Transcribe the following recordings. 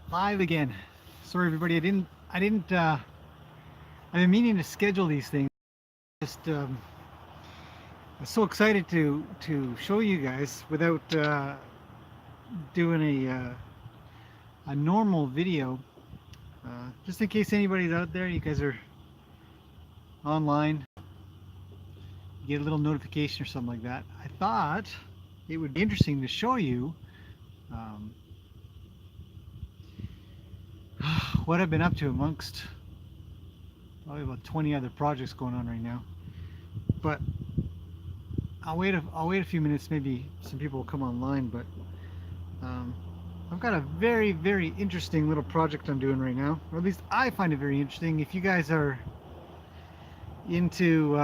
Live again. Sorry everybody, I've been meaning to schedule these things. Just I'm so excited to show you guys without doing a normal video. Just in case anybody's out there, you guys are online, you get a little notification or something like that. I thought it would be interesting to show you um, what I've been up to amongst probably about 20 other projects going on right now. But I'll wait a few minutes. Maybe some people will come online. But um, I've got a very interesting little project I'm doing right now, or at least I find it very interesting. If you guys are into,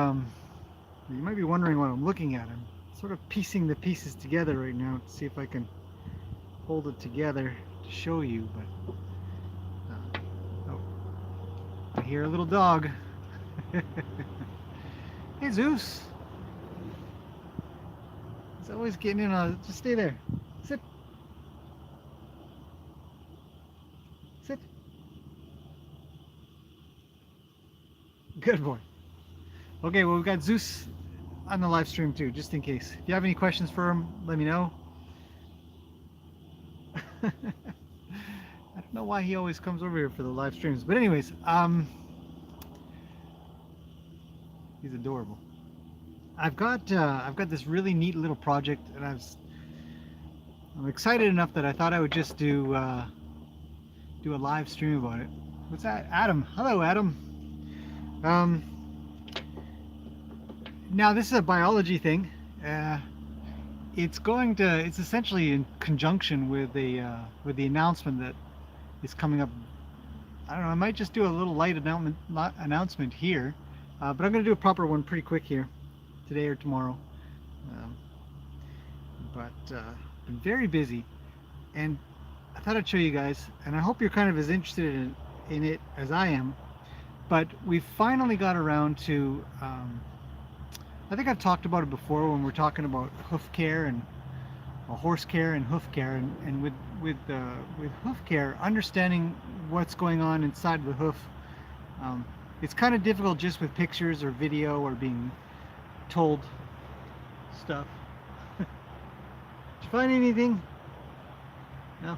you might be wondering what I'm looking at. I'm sort of piecing the pieces together right now to see if I can hold it together to show you. But oh, I hear a little dog. Hey Zeus. He's always getting in on. Just stay there. Sit. Sit. Good boy. Okay, well, we've got Zeus on the live stream too, just in case. If you have any questions for him, let me know. I don't know why he always comes over here for the live streams, but anyways, he's adorable. I've got this really neat little project, and I'm excited enough that I thought I would just do a live stream about it. What's that, Adam? Hello, Adam. Um, Now this is a biology thing. It's essentially in conjunction with the announcement that is coming up. I don't know. I might just do a little light announcement here, but I'm going to do a proper one pretty quick here, today or tomorrow. Um, but I'm very busy, and I thought I'd show you guys, and I hope you're kind of as interested in it as I am. But we finally got around to. I think I've talked about it before when we're talking about hoof care and horse care and hoof care, and with hoof care, understanding what's going on inside of the hoof. It's kind of difficult just with pictures or video or being told stuff. Did you find anything? No.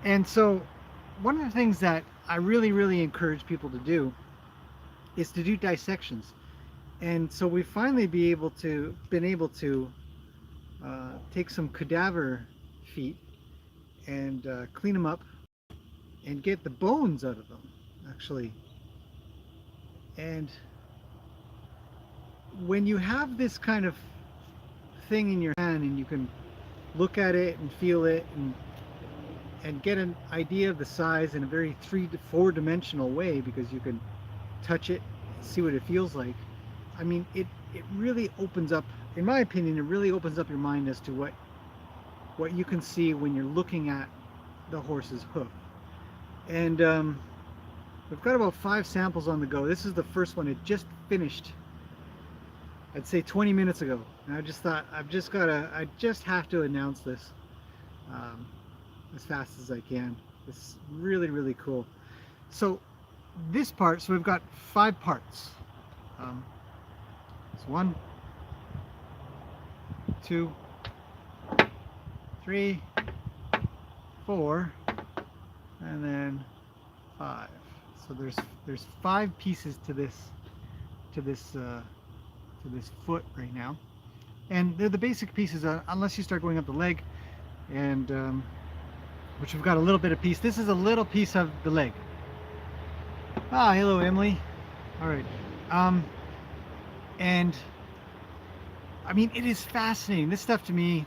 And so one of the things that I really encourage people to do is to do dissections. And so we finally been able to take some cadaver feet and clean them up and get the bones out of them, actually. And when you have this kind of thing in your hand and you can look at it and feel it and get an idea of the size in a very 3 to 4 dimensional way, because you can touch it, see what it feels like. I mean, it really opens up, in my opinion, it really opens up your mind as to what you can see when you're looking at the horse's hoof. And we've got about 5 samples on the go. This is the first one. It just finished, I'd say 20 minutes ago. And I just thought, I just have to announce this as fast as I can. It's really cool. So this part, so we've got 5 parts. It's 1, 2, 3, 4, and then 5. So there's 5 pieces to this foot right now, and they're the basic pieces, unless you start going up the leg, and which we've got a little bit of piece. This is a little piece of the leg. Ah, hello Emily. All right. And I mean, it is fascinating. This stuff to me,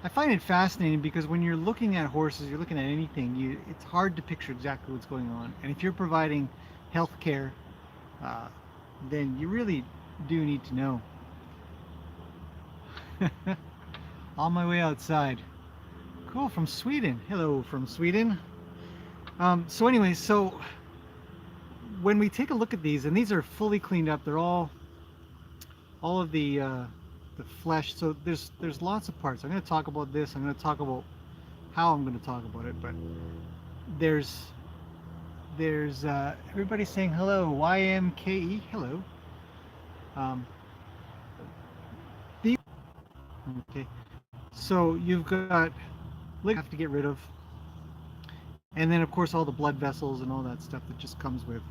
I find it fascinating because when you're looking at horses, you're looking at anything, it's hard to picture exactly what's going on. And if you're providing health care, then you really do need to know. On my way outside. Cool, from Sweden. Hello from Sweden. So anyways, so when we take a look at these, and these are fully cleaned up, they're all of the flesh. So there's lots of parts. I'm going to talk about this. I'm going to talk about how I'm going to talk about it, but there's everybody saying hello. YMKE, hello. Um, the okay, so you've got liquid you have to get rid of, and then of course all the blood vessels and all that stuff that just comes with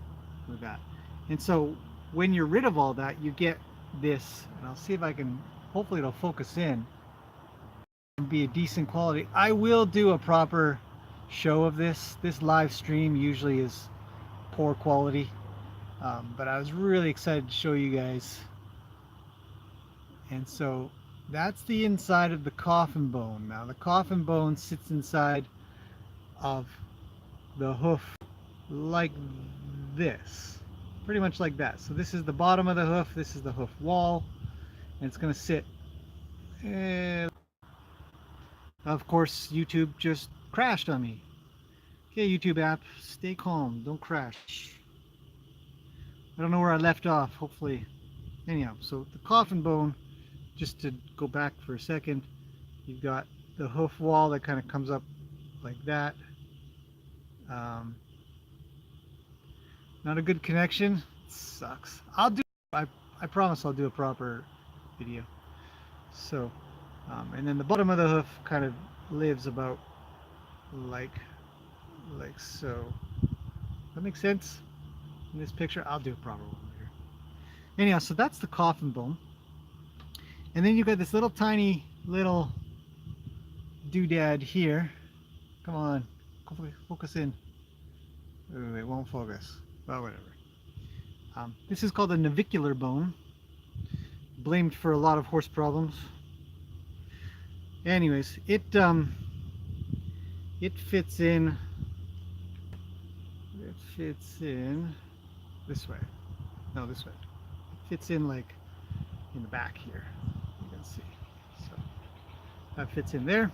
that. And so when you're rid of all that, you get this, and I'll see if I can. Hopefully, it'll focus in and be a decent quality. I will do a proper show of this. This live stream usually is poor quality, but I was really excited to show you guys. And so that's the inside of the coffin bone. Now the coffin bone sits inside of the hoof like this, pretty much like that. So this is the bottom of the hoof, this is the hoof wall, and it's going to sit. Of course, YouTube just crashed on me. Okay, YouTube app, stay calm, don't crash. I don't know where I left off, hopefully. Anyhow, so the coffin bone, just to go back for a second, you've got the hoof wall that kind of comes up like that. Not a good connection. It sucks. I promise I'll do a proper video. So, and then the bottom of the hoof kind of lives about like so. That makes sense in this picture. I'll do a proper one later. Anyhow, so that's the coffin bone. And then you've got this little tiny little doodad here. Come on, focus in. It won't focus. Well, whatever. This is called the navicular bone. Blamed for a lot of horse problems. Anyways, it fits in. It fits in this way. No, this way. It fits in like in the back here. You can see. So that fits in there.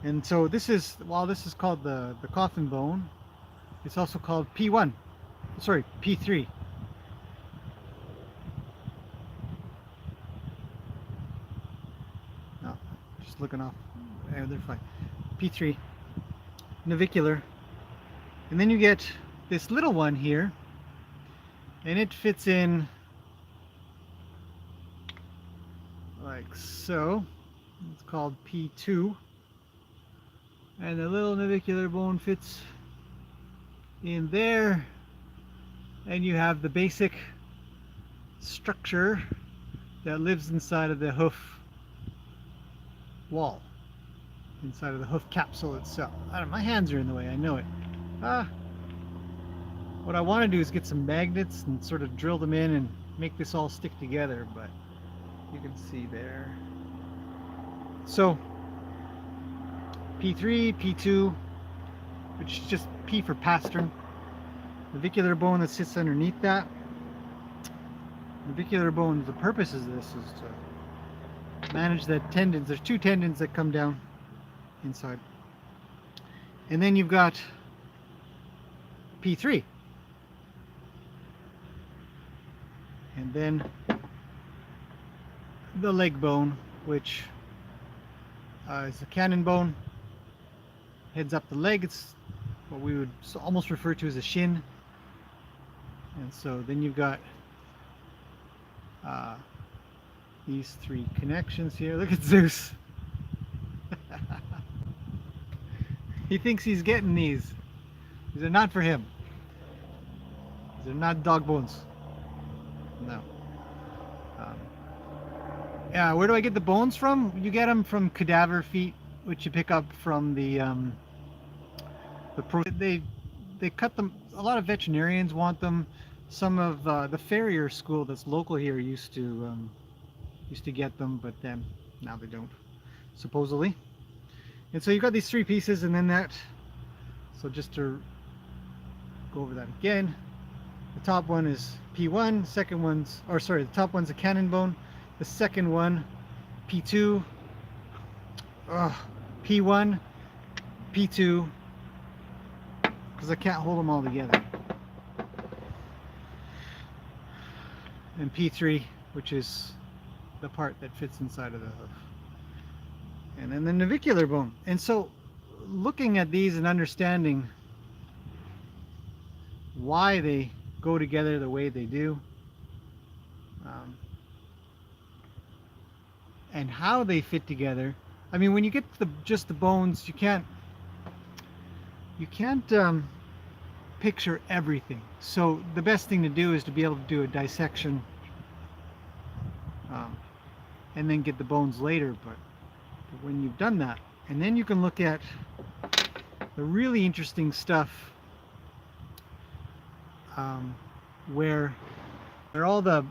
And so this is, while this is called the coffin bone, it's also called P1. Sorry, P3. No, just looking off. Yeah, they're fine. P3, navicular. And then you get this little one here, and it fits in like so. It's called P2. And the little navicular bone fits in there, and you have the basic structure that lives inside of the hoof wall, inside of the hoof capsule itself. I don't know, my hands are in the way, I know it. What I want to do is get some magnets and sort of drill them in and make this all stick together, but you can see there. So P3, P2, which is just P for pastern. Navicular bone that sits underneath that. Navicular bone, the purpose of this is to manage the tendons. There's two tendons that come down inside. And then you've got P3. And then the leg bone, which is the cannon bone. Heads up the leg. It's what we would almost refer to as a shin. And so then you've got these three connections here. Look at Zeus. He thinks he's getting these. These are not for him. These are not dog bones. No. Yeah, where do I get the bones from? You get them from cadaver feet, which you pick up from the they cut them. A lot of veterinarians want them. Some of the farrier school that's local here used to get them, but then now they don't, supposedly. And so you've got these three pieces, and then that. So just to go over that again, the top one is P1. Second one's, or sorry, the top one's a cannon bone. The second one, P2. P1, P2. Because I can't hold them all together. And P3, which is the part that fits inside of the hoof. and then the navicular bone. And so looking at these and understanding why they go together the way they do, um, and how they fit together. I mean, when you get to just the bones, you can't picture everything. So the best thing to do is to be able to do a dissection, um, and then get the bones later. But when you've done that, and then you can look at the really interesting stuff, where all the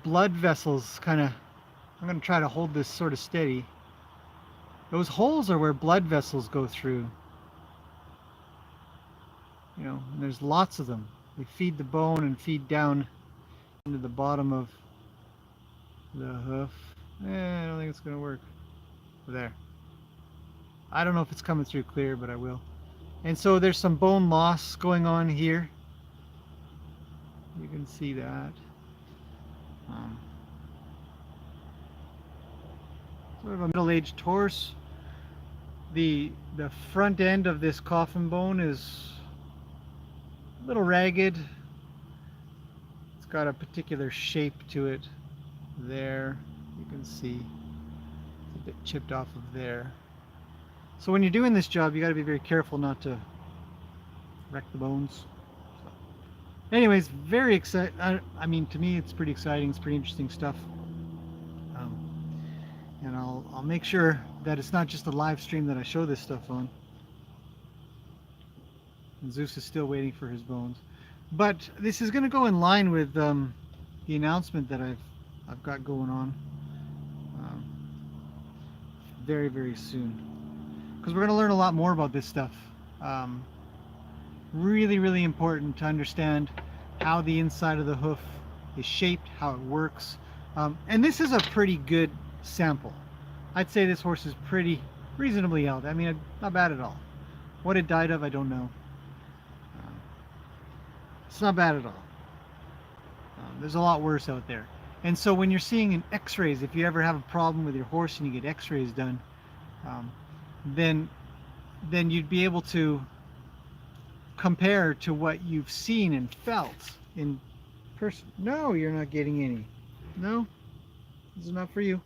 blood vessels kind of. I'm going to try to hold this sort of steady. Those holes are where blood vessels go through. You know, and there's lots of them. They feed the bone and feed down into the bottom of the hoof. I don't think it's going to work. There. I don't know if it's coming through clear, but I will. And so there's some bone loss going on here. You can see that. Sort of a middle-aged horse. The front end of this coffin bone is a little ragged. It's got a particular shape to it there. You can see it's a bit chipped off of there. So when you're doing this job, you got to be very careful not to wreck the bones. So, anyways, very exciting. I mean, to me, it's pretty exciting. It's pretty interesting stuff. And I'll make sure that it's not just a live stream that I show this stuff on. And Zeus is still waiting for his bones. But this is going to go in line with the announcement that I've got going on very, very soon. Because we're going to learn a lot more about this stuff. Really, really important to understand how the inside of the hoof is shaped, how it works. And this is a pretty good sample. I'd say this horse is pretty reasonably healthy. I mean, not bad at all. What it died of, I don't know. It's not bad at all. There's a lot worse out there. And so when you're seeing in x-rays, if you ever have a problem with your horse and you get x-rays done, then you'd be able to compare to what you've seen and felt in person. No, you're not getting any. No, this is not for you.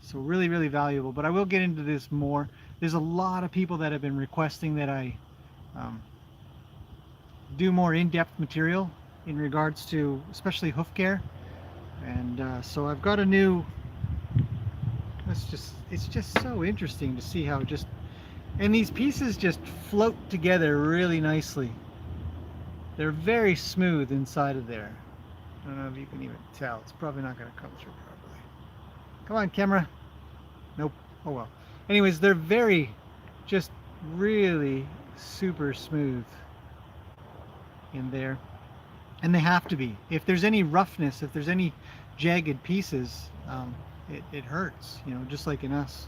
So really, really valuable. But I will get into this more. There's a lot of people that have been requesting that I do more in-depth material in regards to especially hoof care. And so I've got a new, it's just so interesting to see how and these pieces just float together really nicely. They're very smooth inside of there. I don't know if you can even tell. It's probably not going to come through properly. Come on, camera. Nope. Oh well. Anyways, they're just really super smooth in there. And they have to be. If there's any roughness, if there's any jagged pieces, it hurts, you know, just like in us.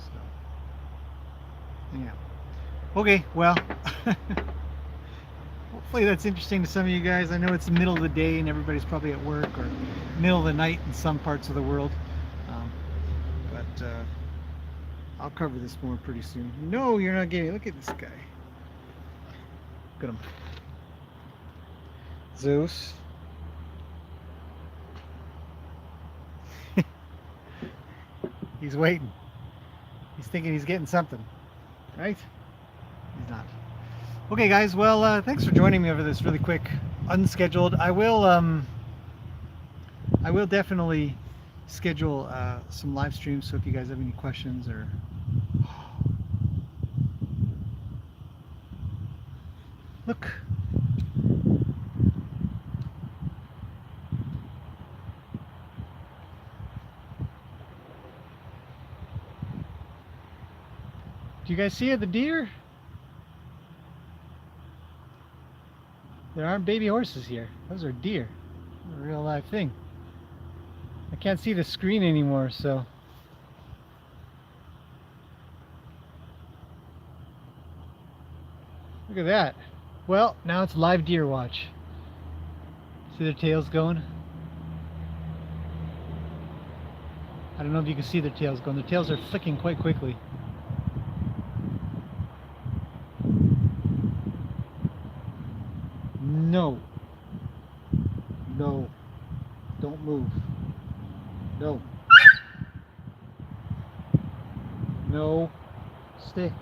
So, yeah. Okay, well, hopefully that's interesting to some of you guys. I know it's the middle of the day and everybody's probably at work, or middle of the night in some parts of the world. But I'll cover this more pretty soon. No, you're not getting. Look at this guy. Look at him. Zeus. He's waiting. He's thinking he's getting something, right? He's not. Okay, guys. Well, thanks for joining me over this really quick, unscheduled. I will definitely schedule some live streams. So if you guys have any questions or look. Do you guys see it, the deer? There aren't baby horses here. Those are deer. A real live thing. I can't see the screen anymore, so. Look at that. Well, now it's live deer watch. See their tails going? I don't know if you can see their tails going. Their tails are flicking quite quickly. No. No. Don't move. No. No. Stay.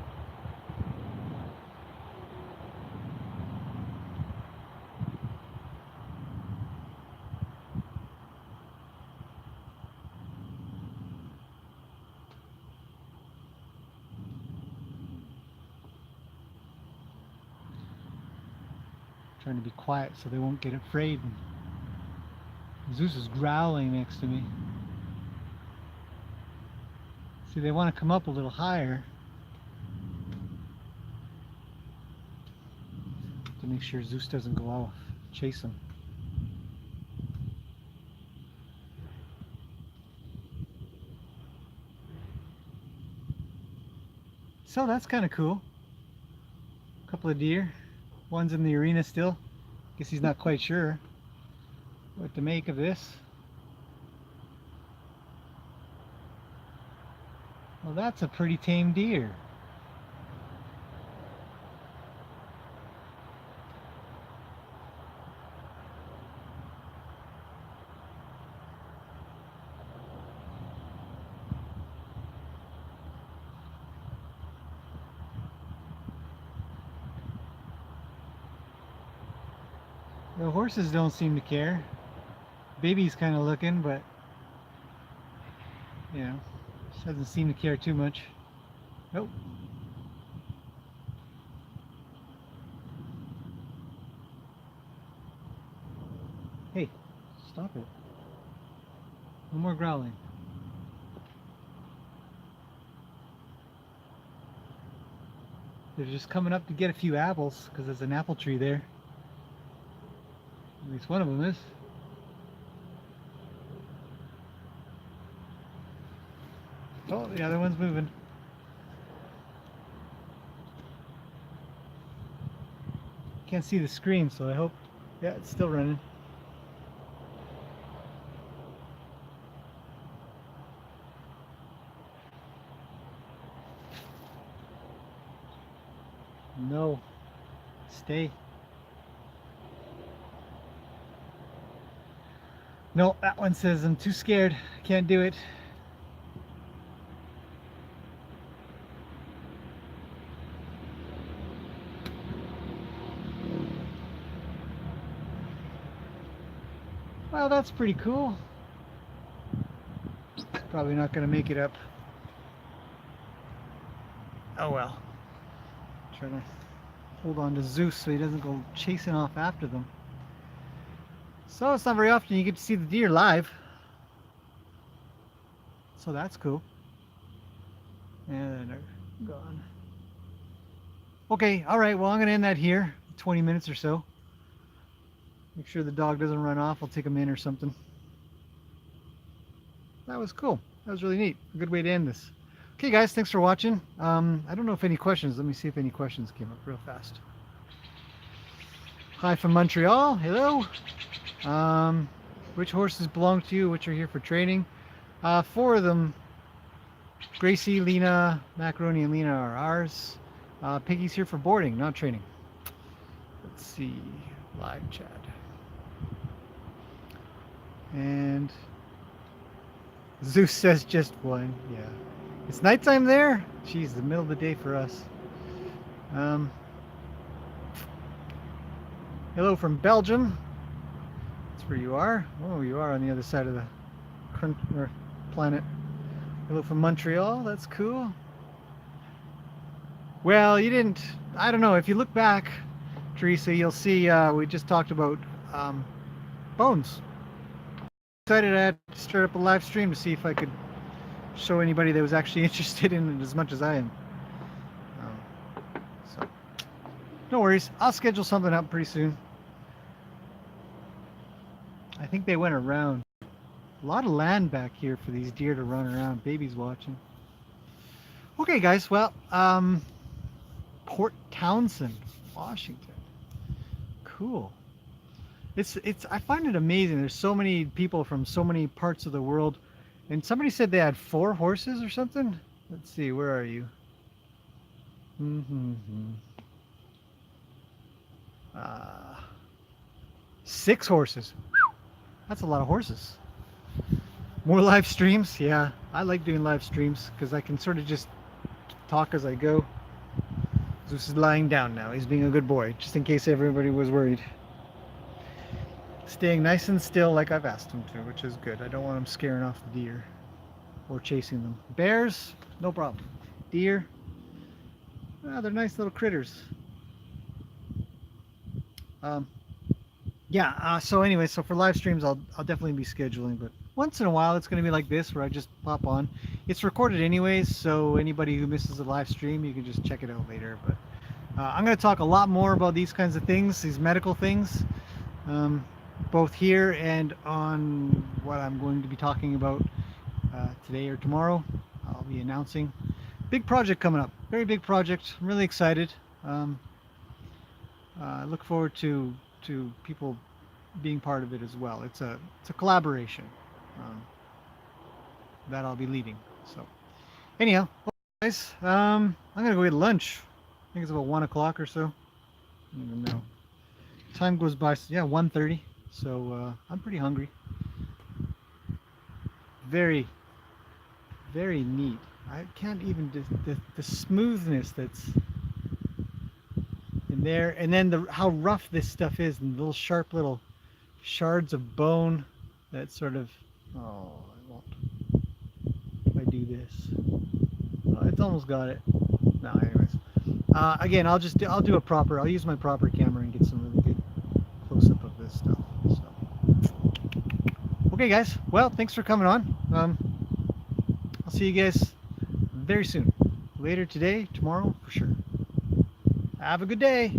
Trying to be quiet so they won't get afraid. Zeus is growling next to me. See, they want to come up a little higher to make sure Zeus doesn't go off, chase them. So that's kind of cool. A couple of deer. One's in the arena still. Guess he's not quite sure what to make of this. Well, that's a pretty tame deer. The horses don't seem to care. Baby's kind of looking, but you know, doesn't seem to care too much. Nope. Hey, stop it. No more growling. They're just coming up to get a few apples because there's an apple tree there. At least one of them is. Oh, the other one's moving. Can't see the screen, so I hope. Yeah, it's still running. No. Stay. No, that one says I'm too scared. I can't do it. Well, that's pretty cool. Probably not going to make it up. Oh well. Trying to hold on to Zeus so he doesn't go chasing off after them. So it's not very often you get to see the deer live. So that's cool. And they're gone. Okay, alright, well I'm going to end that here. 20 minutes or so. Make sure the dog doesn't run off. I'll take him in or something. That was cool. That was really neat. A good way to end this. Okay guys, thanks for watching. I don't know if any questions. Let me see if any questions came up real fast. Hi from Montreal. Hello. Which horses belong to you? Which are here for training? 4 of them. Gracie, Lena, Macaroni, and Lena are ours. Piggy's here for boarding, not training. Let's see. Live chat. And Zeus says just one. Yeah. It's nighttime there? Jeez, the middle of the day for us. Hello from Belgium. That's where you are. Oh, you are on the other side of the planet. Hello from Montreal. That's cool. Well, you didn't... I don't know. If you look back, Teresa, you'll see we just talked about bones. Excited I had to start up a live stream to see if I could show anybody that was actually interested in it as much as I am. So, no worries. I'll schedule something up pretty soon. I think they went around. A lot of land back here for these deer to run around. Baby's watching. Okay, guys. Well, Port Townsend, Washington. Cool. I find it amazing. There's so many people from so many parts of the world, And somebody said they had 4 horses or something. Let's see, where are you? Mm-hmm. Uh, 6 horses. That's a lot of horses. More live streams. Yeah, I like doing live streams because I can sort of just talk as I go. Zeus is lying down now. He's being a good boy, just in case everybody was worried. Staying nice and still like I've asked him to, which is good. I don't want him scaring off the deer or chasing them. Bears, no problem. Deer, they're nice little critters. So anyway, so for live streams, I'll definitely be scheduling, but once in a while it's going to be like this where I just pop on. It's recorded anyways, so anybody who misses a live stream, you can just check it out later. But I'm going to talk a lot more about these kinds of things, these medical things, both here and on what I'm going to be talking about today or tomorrow. I'll be announcing big project coming up, very big project. I'm really excited. I look forward to people being part of it as well. It's a collaboration that I'll be leading. So anyhow, guys, I'm gonna go get lunch. I think it's about 1 o'clock or so. I don't even know. Time goes by. Yeah, 1:30. So I'm pretty hungry. Very, very neat. I can't even the smoothness that's in there, and then how rough this stuff is, and the little sharp little shards of bone that sort of. Oh, I won't. If I do this, oh, it's almost got it. No, anyways. Again, I'll do a proper. I'll use my proper camera and get some really good close up of this stuff. So, okay, guys. Well, thanks for coming on. I'll see you guys very soon. Later today, tomorrow, for sure. Have a good day.